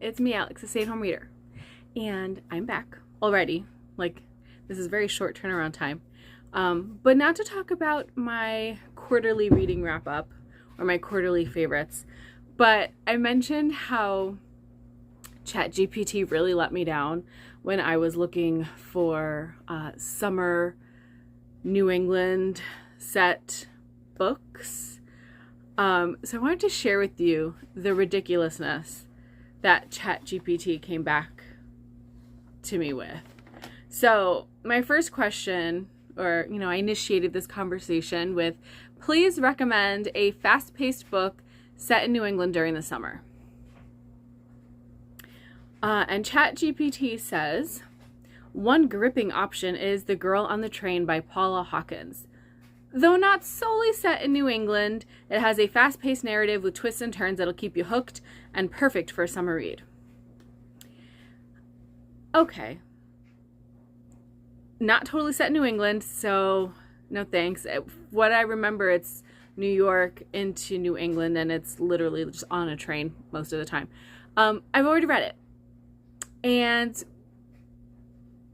it's me, Alex, the stay-at-home reader. And I'm back already. Like, this is very short turnaround time. But not to talk about my quarterly reading wrap-up or my quarterly favorites, but I mentioned how ChatGPT really let me down when I was looking for summer New England set books. So I wanted to share with you the ridiculousness that ChatGPT came back to me with. So my first question, or, I initiated this conversation with, please recommend a fast-paced book set in New England during the summer. And ChatGPT says, one gripping option is The Girl on the Train by Paula Hawkins. Though not solely set in New England, it has a fast-paced narrative with twists and turns that'll keep you hooked and perfect for a summer read. Okay. Not totally set in New England, so no thanks. What I remember, it's New York into New England, and it's literally just on a train most of the time. I've already read it. And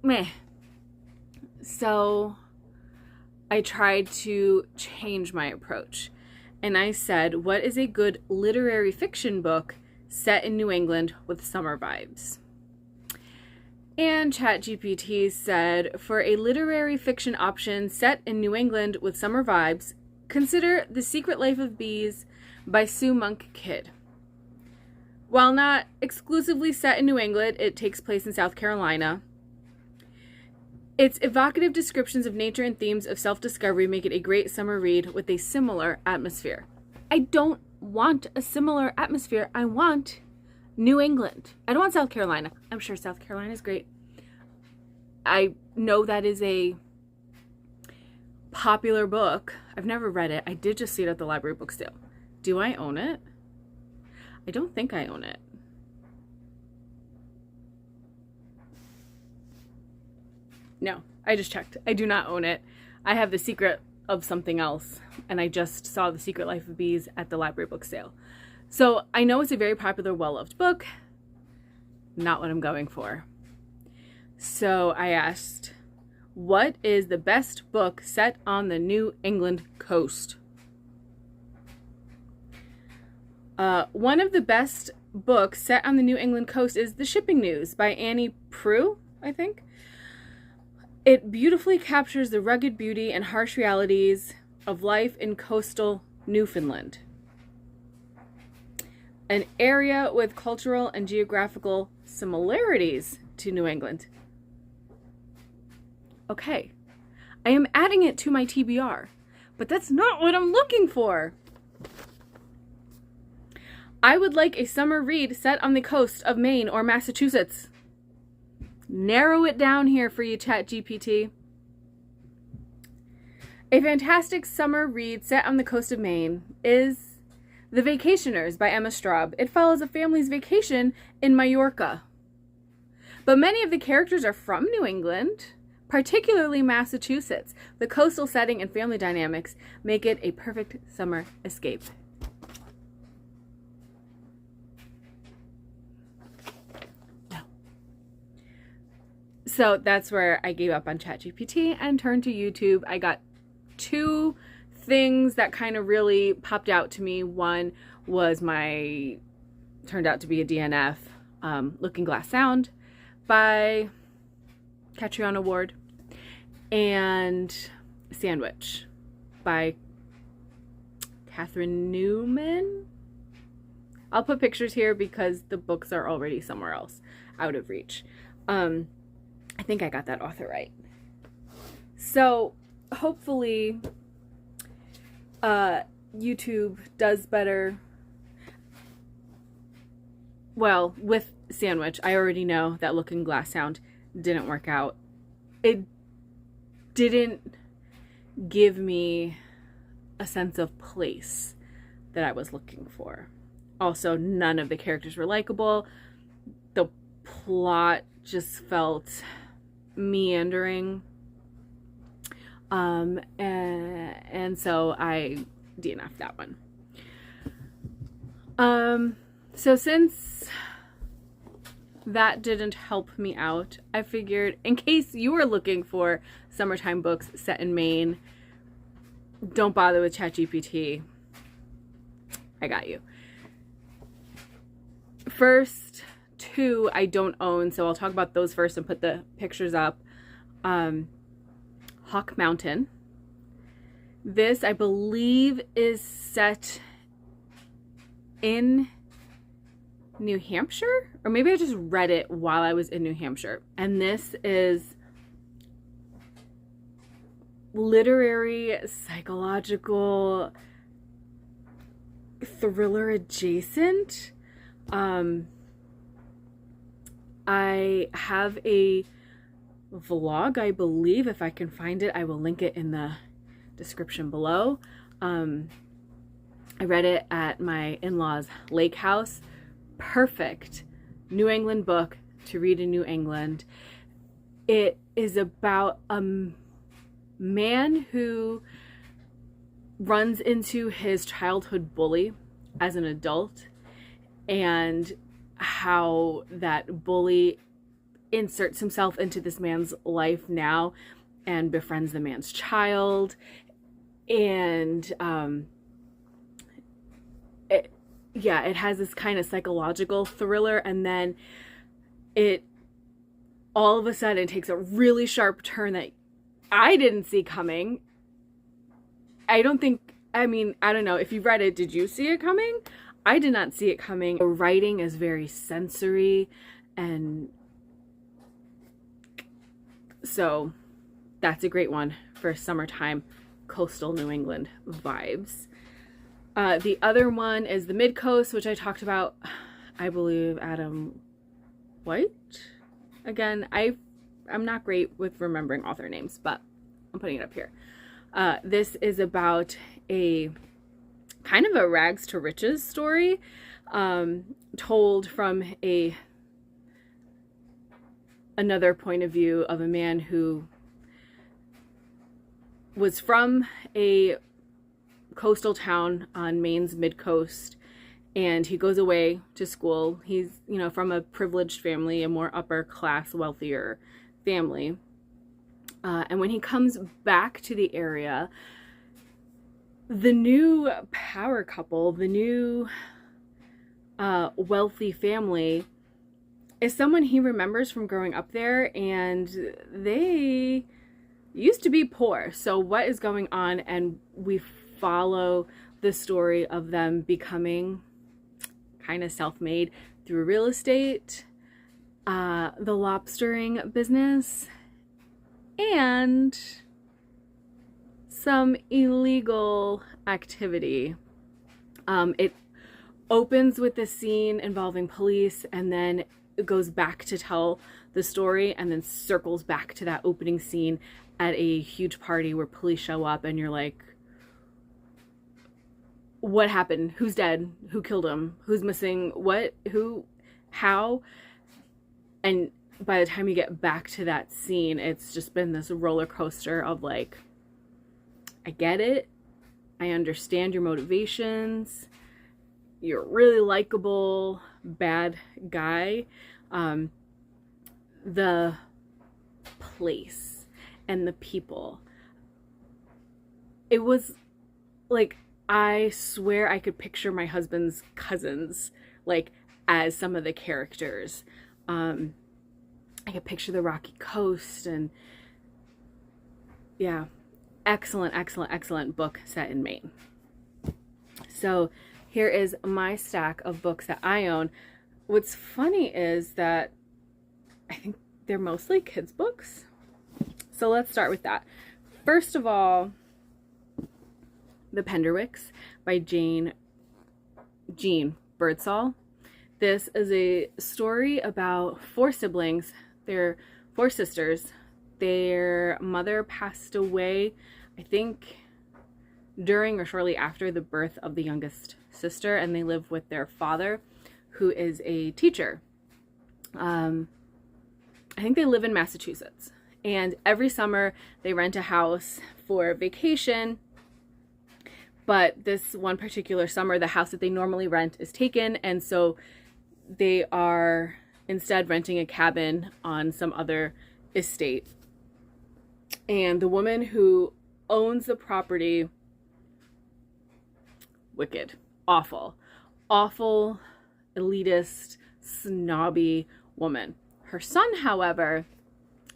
meh. So I tried to change my approach. And I said, what is a good literary fiction book set in New England with summer vibes? And ChatGPT said, for a literary fiction option set in New England with summer vibes, consider The Secret Life of Bees by Sue Monk Kidd. While not exclusively set in New England, it takes place in South Carolina. Its evocative descriptions of nature and themes of self-discovery make it a great summer read with a similar atmosphere. I don't want a similar atmosphere. I want New England. I don't want South Carolina. I'm sure South Carolina is great. I know that is a popular book. I've never read it. I did just see it at the library book sale. Do I own it? I don't think I own it. No, I just checked. I do not own it. I have The Secret of something else, and I just saw The Secret Life of Bees at the library book sale. So I know it's a very popular, well-loved book. Not what I'm going for. So I asked, what is the best book set on the New England coast? One of the best books set on the New England coast is The Shipping News by Annie Proulx, I think. It beautifully captures the rugged beauty and harsh realities of life in coastal Newfoundland, an area with cultural and geographical similarities to New England. Okay, I am adding it to my TBR, but that's not what I'm looking for. I would like a summer read set on the coast of Maine or Massachusetts. Narrow it down here for you, ChatGPT. A fantastic summer read set on the coast of Maine is The Vacationers by Emma Straub. It follows a family's vacation in Majorca. But many of the characters are from New England, particularly Massachusetts. The coastal setting and family dynamics make it a perfect summer escape. So that's where I gave up on ChatGPT and turned to YouTube. I got two things that kind of really popped out to me. One was turned out to be a DNF, Looking Glass Sound by Catriona Ward, and Sandwich by Catherine Newman. I'll put pictures here because the books are already somewhere else, out of reach. I think I got that author right. So hopefully YouTube does better. Well, with Sandwich, I already know that Looking Glass Sound didn't work out. It didn't give me a sense of place that I was looking for. Also, none of the characters were likable. The plot just felt meandering. And so I DNF'd that one. So since that didn't help me out. I figured, in case you were looking for summertime books set in Maine, don't bother with ChatGPT. I got you. First two I don't own, so I'll talk about those first and put the pictures up. Hawk Mountain. This, I believe, is set in New Hampshire, or maybe I just read it while I was in New Hampshire. And this is literary, psychological, thriller adjacent. I have a vlog, I believe. If I can find it, I will link it in the description below. I read it at my in-laws' lake house. Perfect New England book to read in New England. It is about a man who runs into his childhood bully as an adult, and how that bully inserts himself into this man's life now and befriends the man's child. And it has this kind of psychological thriller, and then it all of a sudden takes a really sharp turn that I didn't see coming. I don't know. If you read it, did you see it coming? I did not see it coming. The writing is very sensory, and so that's a great one for summertime coastal New England vibes. The other one is The Mid-Coast, which I talked about, I believe, Adam White. Again, I'm not great with remembering author names, but I'm putting it up here. This is about a kind of a rags to riches story, told from another point of view of a man who was from a coastal town on Maine's mid-coast, and he goes away to school. He's, from a privileged family, a more upper class, wealthier family. And when he comes back to the area, the new power couple, the new wealthy family, is someone he remembers from growing up there, and they used to be poor. So what is going on? And we follow the story of them becoming kind of self-made through real estate, the lobstering business, and some illegal activity. It opens with a scene involving police, and then it goes back to tell the story, and then circles back to that opening scene at a huge party where police show up, and you're like, what happened? Who's dead? Who killed him? Who's missing? What? Who? How? And by the time you get back to that scene, it's just been this roller coaster of like, I get it. I understand your motivations. You're really likable, bad guy. The place and the people. It was like, I swear I could picture my husband's cousins like as some of the characters. I could picture the Rocky Coast, and yeah, excellent book set in Maine. So here is my stack of books that I own. What's funny is that I think they're mostly kids' books. So let's start with that. First of all, The Penderwicks by Jean Birdsall. This is a story about four siblings. They're four sisters. Their mother passed away, I think, during or shortly after the birth of the youngest sister, and they live with their father, who is a teacher. I think they live in Massachusetts. And every summer they rent a house for vacation. But this one particular summer, the house that they normally rent is taken, and so they are instead renting a cabin on some other estate. And the woman who owns the property, wicked, awful, elitist, snobby woman. Her son, however,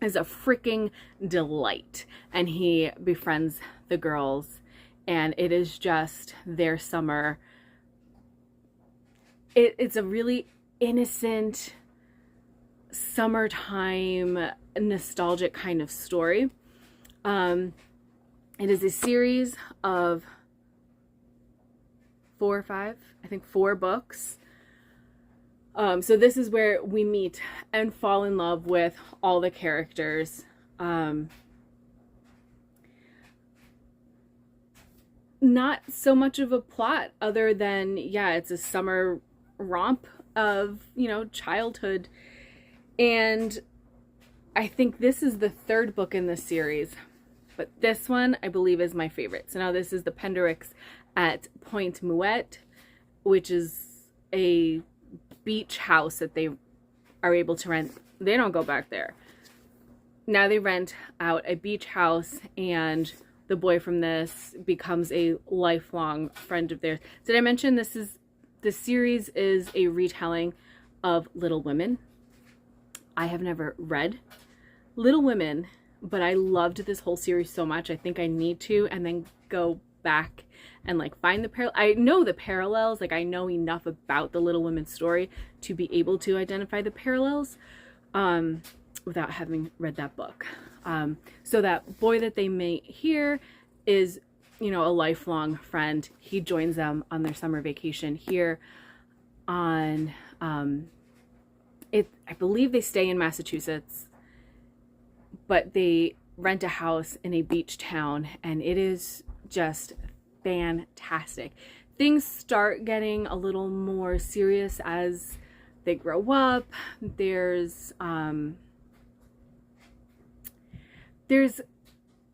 is a freaking delight, and he befriends the girls, and it is just their summer. It's a really innocent, summertime, nostalgic kind of story. It is a series of 4 or 5, I think 4 books. So this is where we meet and fall in love with all the characters. Not so much of a plot other than, yeah, it's a summer romp of, childhood. And I think this is the 3rd book in this series, but this one I believe is my favorite. So now this is the Pendericks at Point Muette, which is a beach house that they are able to rent. They don't go back there. Now they rent out a beach house, and the boy from this becomes a lifelong friend of theirs. Did I mention the series is a retelling of Little Women? I have never read Little Women, but I loved this whole series so much. I think I need to, and then go back and find the parallel. I know the parallels, I know enough about the Little Women story to be able to identify the parallels without having read that book. So that boy that they meet here is, a lifelong friend. He joins them on their summer vacation here on, I believe they stay in Massachusetts, but they rent a house in a beach town, and it is just fantastic. Things start getting a little more serious as they grow up. There's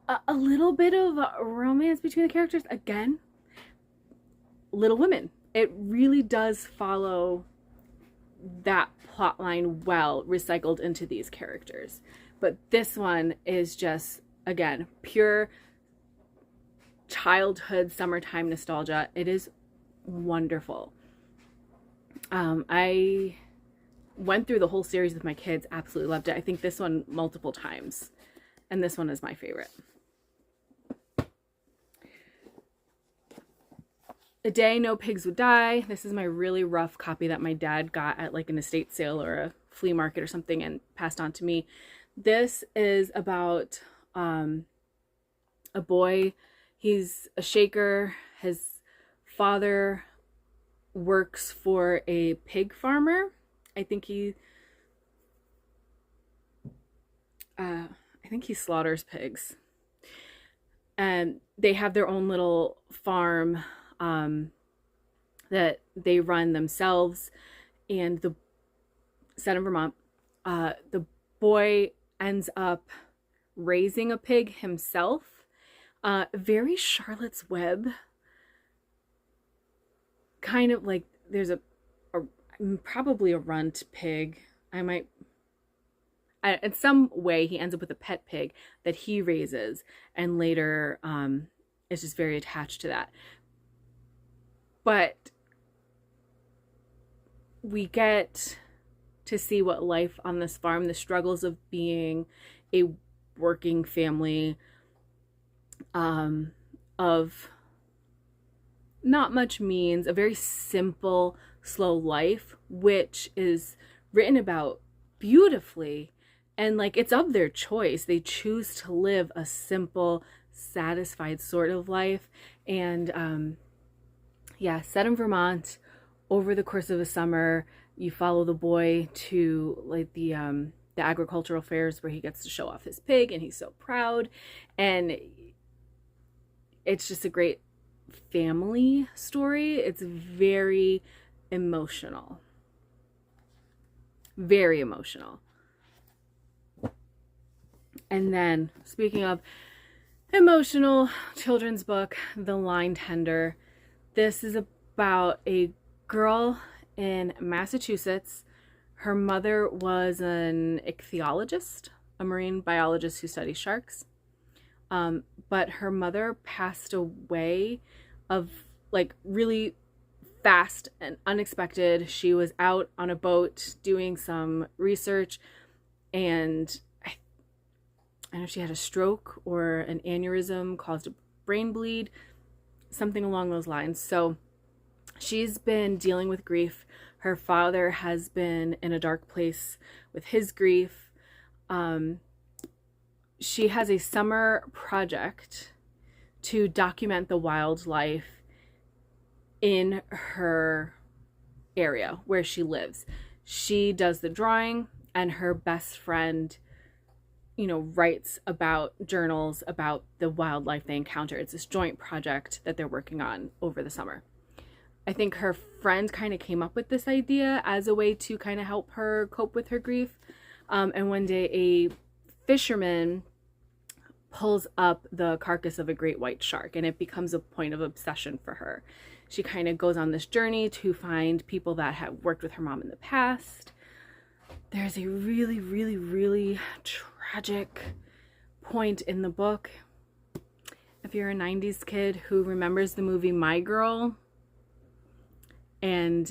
a little bit of romance between the characters. Again, Little Women. It really does follow that plot line well, recycled into these characters. But this one is just, again, pure childhood summertime nostalgia. It is wonderful. I went through the whole series with my kids, absolutely loved it. I think this one multiple times, and this one is my favorite. A Day No Pigs Would Die. This is my really rough copy that my dad got at an estate sale or a flea market or something and passed on to me. This is about a boy. He's a shaker. His father works for a pig farmer. I think he slaughters pigs. And they have their own little farm that they run themselves, and set in Vermont. The boy ends up raising a pig himself. Very Charlotte's Web, kind of there's probably a runt pig. In some way he ends up with a pet pig that he raises, and later is just very attached to that. But we get to see what life on this farm, the struggles of being a working family, of not much means, a very simple, slow life, which is written about beautifully. And it's of their choice. They choose to live a simple, satisfied sort of life. And set in Vermont. Over the course of a summer, you follow the boy to the agricultural fairs where he gets to show off his pig, and he's so proud. And it's just a great family story. It's very emotional. Very emotional. And then, speaking of emotional children's book, The Line Tender. This is about a girl in Massachusetts. Her mother was an ichthyologist, a marine biologist who studies sharks. But her mother passed away of like really fast and unexpected. She was out on a boat doing some research, and I don't know if she had a stroke or an aneurysm caused a brain bleed, something along those lines. So she's been dealing with grief. Her father has been in a dark place with his grief. She has a summer project to document the wildlife in her area where she lives. She does the drawing, and her best friend, writes about journals about the wildlife they encounter. It's this joint project that they're working on over the summer. I think her friend kind of came up with this idea as a way to kind of help her cope with her grief. And one day a fisherman pulls up the carcass of a great white shark, and it becomes a point of obsession for her. She kind of goes on this journey to find people that have worked with her mom in the past. There's a really, really, really tragic point in the book. If you're a 90s kid who remembers the movie My Girl and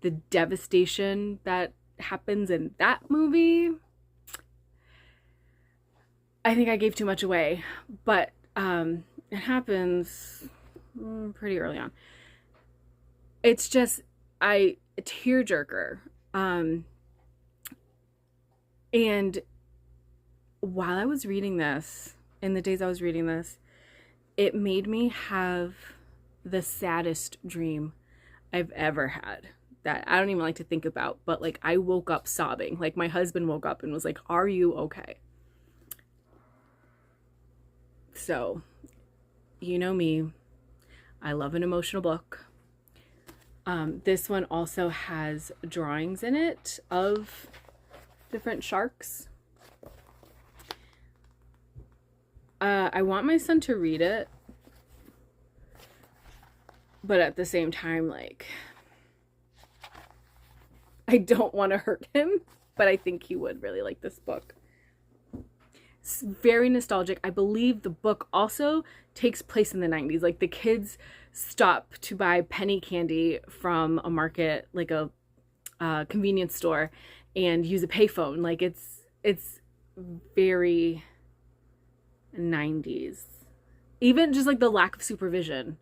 the devastation that happens in that movie, I think I gave too much away, but it happens pretty early on. It's just a tearjerker. And while I was reading this, in the days I was reading this, it made me have the saddest dream I've ever had that I don't even like to think about, but like I woke up sobbing. Like my husband woke up and was like, "Are you okay?" So, you know me, I love an emotional book. This one also has drawings in it of different sharks. I want my son to read it, but at the same time, like, I don't want to hurt him, but I think he would really like this book. It's very nostalgic. I believe the book also takes place in the 90s. Like the kids stop to buy penny candy from a market, like a convenience store, and use a payphone. Like it's very 90s. Even just like the lack of supervision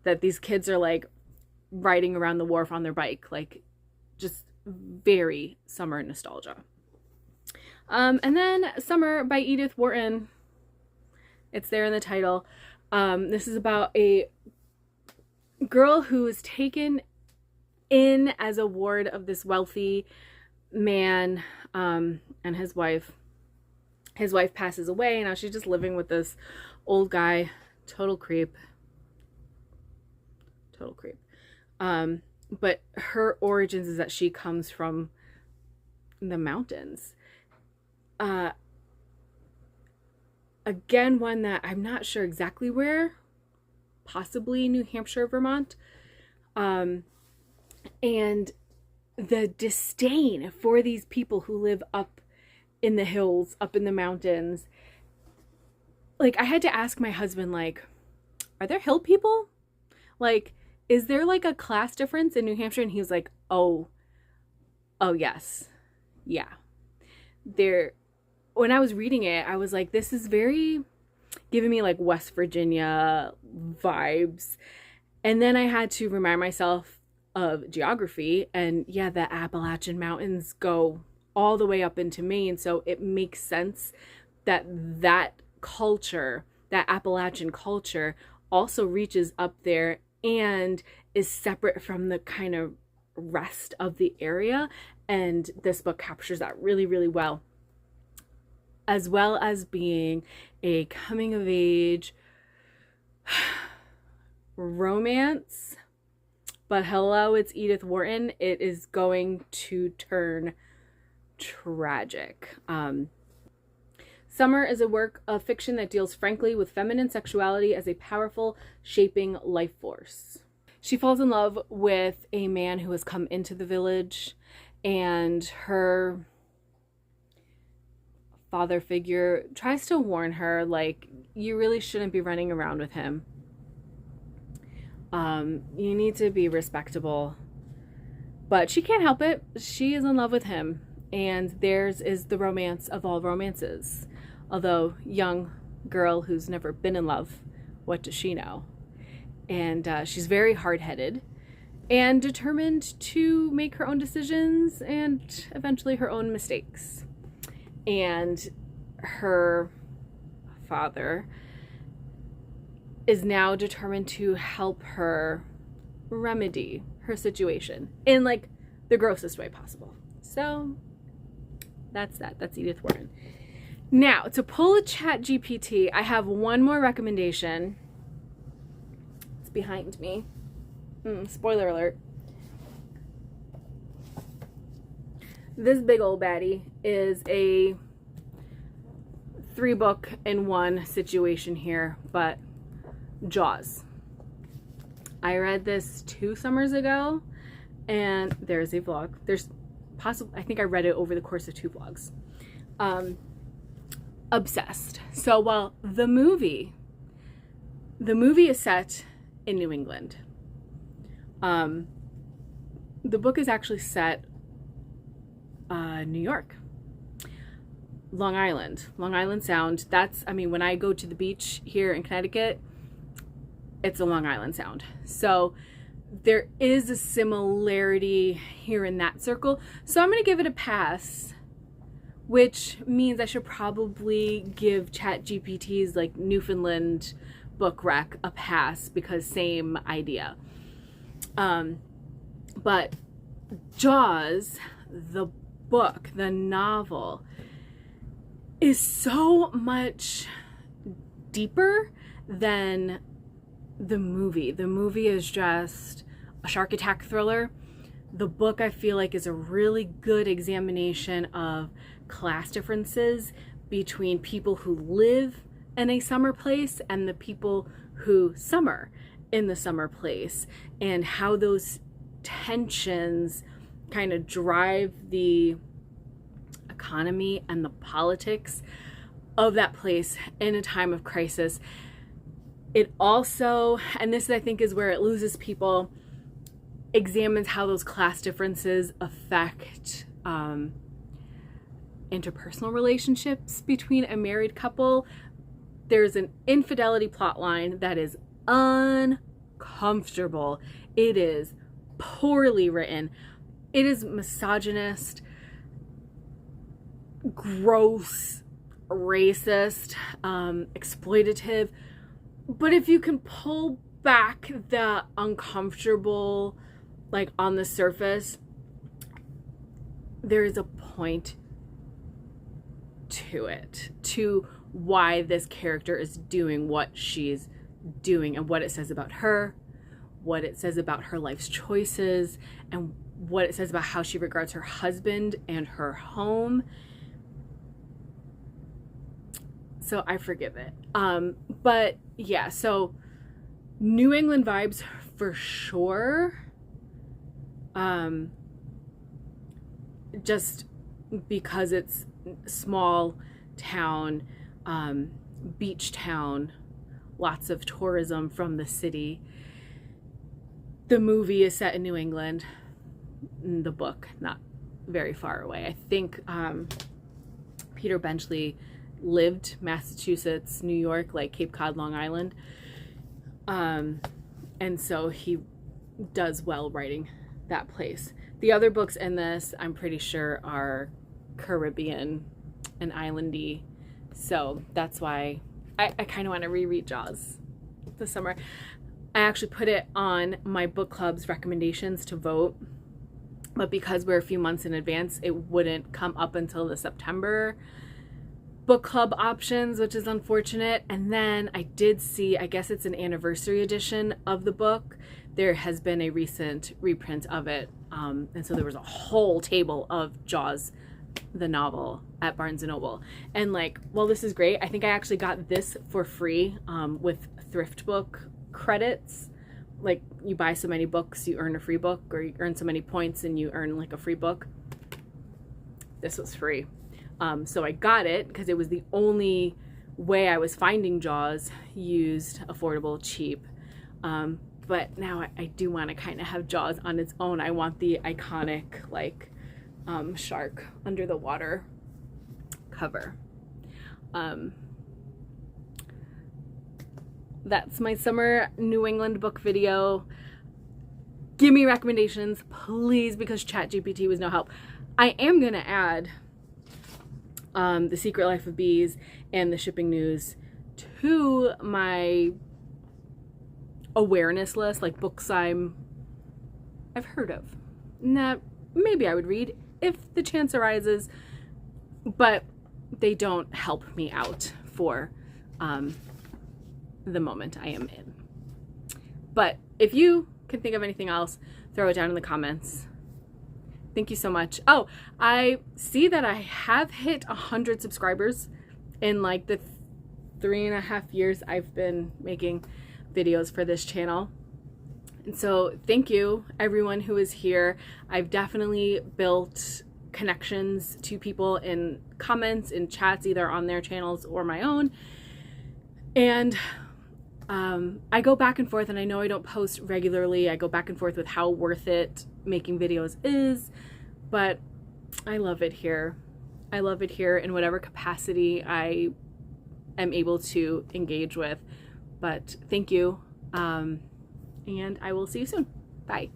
that these kids are like riding around the wharf on their bike, like just very summer nostalgia. And then Summer by Edith Wharton. It's there in the title. This is about a girl who is taken in as a ward of this wealthy man and his wife. His wife passes away, and now she's just living with this old guy. Total creep. But her origins is that she comes from the mountains. Again, one that I'm not sure exactly where, possibly New Hampshire, Vermont. And the disdain for these people who live up in the hills, up in the mountains. Like, I had to ask my husband, like, are there hill people? Like, is there like a class difference in New Hampshire? And he was like, oh yes. Yeah. When I was reading it, I was like, this is very giving me like West Virginia vibes. And then I had to remind myself of geography, and yeah, the Appalachian Mountains go all the way up into Maine. So it makes sense that culture, that Appalachian culture, also reaches up there and is separate from the kind of rest of the area. And this book captures that really, really well. As well as being a coming of age romance. But hello, it's Edith Wharton. It is going to turn tragic. Summer is a work of fiction that deals frankly with feminine sexuality as a powerful, shaping life force. She falls in love with a man who has come into the village, and her father figure tries to warn her, like, you really shouldn't be running around with him. You need to be respectable. But she can't help it. She is in love with him, and theirs is the romance of all romances. Although, young girl who's never been in love, what does she know? And she's very hard-headed and determined to make her own decisions and eventually her own mistakes. And her father is now determined to help her remedy her situation in like the grossest way possible. So that's that. That's Edith Wharton. Now, to pull a ChatGPT, I have one more recommendation. It's behind me. Spoiler alert. This big old baddie is a 3-book-in-1 situation here, but Jaws. I read this 2 summers ago, and there's a vlog. I think I read it over the course of 2 vlogs. Obsessed. So, well, the movie is set in New England. The book is actually set New York, Long Island Sound. When I go to the beach here in Connecticut, it's a Long Island Sound. So there is a similarity here in that circle. So I'm going to give it a pass, which means I should probably give ChatGPT's like Newfoundland book rec a pass because same idea. But Jaws, the book, the novel, is so much deeper than the movie. The movie is just a shark attack thriller. The book, I feel like, is a really good examination of class differences between people who live in a summer place and the people who summer in the summer place, and how those tensions kind of drive the economy and the politics of that place in a time of crisis. It also, and this I think is where it loses people, examines how those class differences affect interpersonal relationships between a married couple. There's an infidelity plot line that is uncomfortable. It is poorly written. It is misogynist, gross, racist, exploitative. But if you can pull back the uncomfortable, like on the surface, there is a point to it, to why this character is doing what she's doing and what it says about her, what it says about her life's choices, and what it says about how she regards her husband and her home. So I forgive it. But yeah, so New England vibes for sure. Just because it's small town, beach town, lots of tourism from the city. The movie is set in New England. The book, not very far away. I think Peter Benchley lived Massachusetts, New York, like Cape Cod, Long Island. And so he does well writing that place. The other books in this, I'm pretty sure, are Caribbean and islandy. So that's why I kind of want to reread Jaws this summer. I actually put it on my book club's recommendations to vote, but because we're a few months in advance, it wouldn't come up until the September book club options, which is unfortunate. And then I did see, I guess it's an anniversary edition of the book. There has been a recent reprint of it. And so there was a whole table of Jaws, the novel, at Barnes & Noble. And like, well, this is great. I think I actually got this for free with thrift book credits. Like, you buy so many books, you earn a free book, or you earn so many points and you earn like a free book. this was free. So I got it because it was the only way I was finding Jaws used, affordable, cheap. But now I do want to kind of have Jaws on its own. I want the iconic like shark under the water cover. That's my summer New England book video. Give me recommendations, please, because ChatGPT was no help. I am going to add The Secret Life of Bees and The Shipping News to my awareness list, like books I've heard of. That maybe I would read if the chance arises, but they don't help me out for the moment I am in. But if you can think of anything else, throw it down in the comments. Thank you so much. Oh, I see that I have hit 100 subscribers in like the 3.5 years I've been making videos for this channel. And so thank you everyone who is here. I've definitely built connections to people in comments, in chats, either on their channels or my own. And I go back and forth, and I know I don't post regularly. I go back and forth with how worth it making videos is, but I love it here. I love it here in whatever capacity I am able to engage with. But thank you, and I will see you soon. Bye.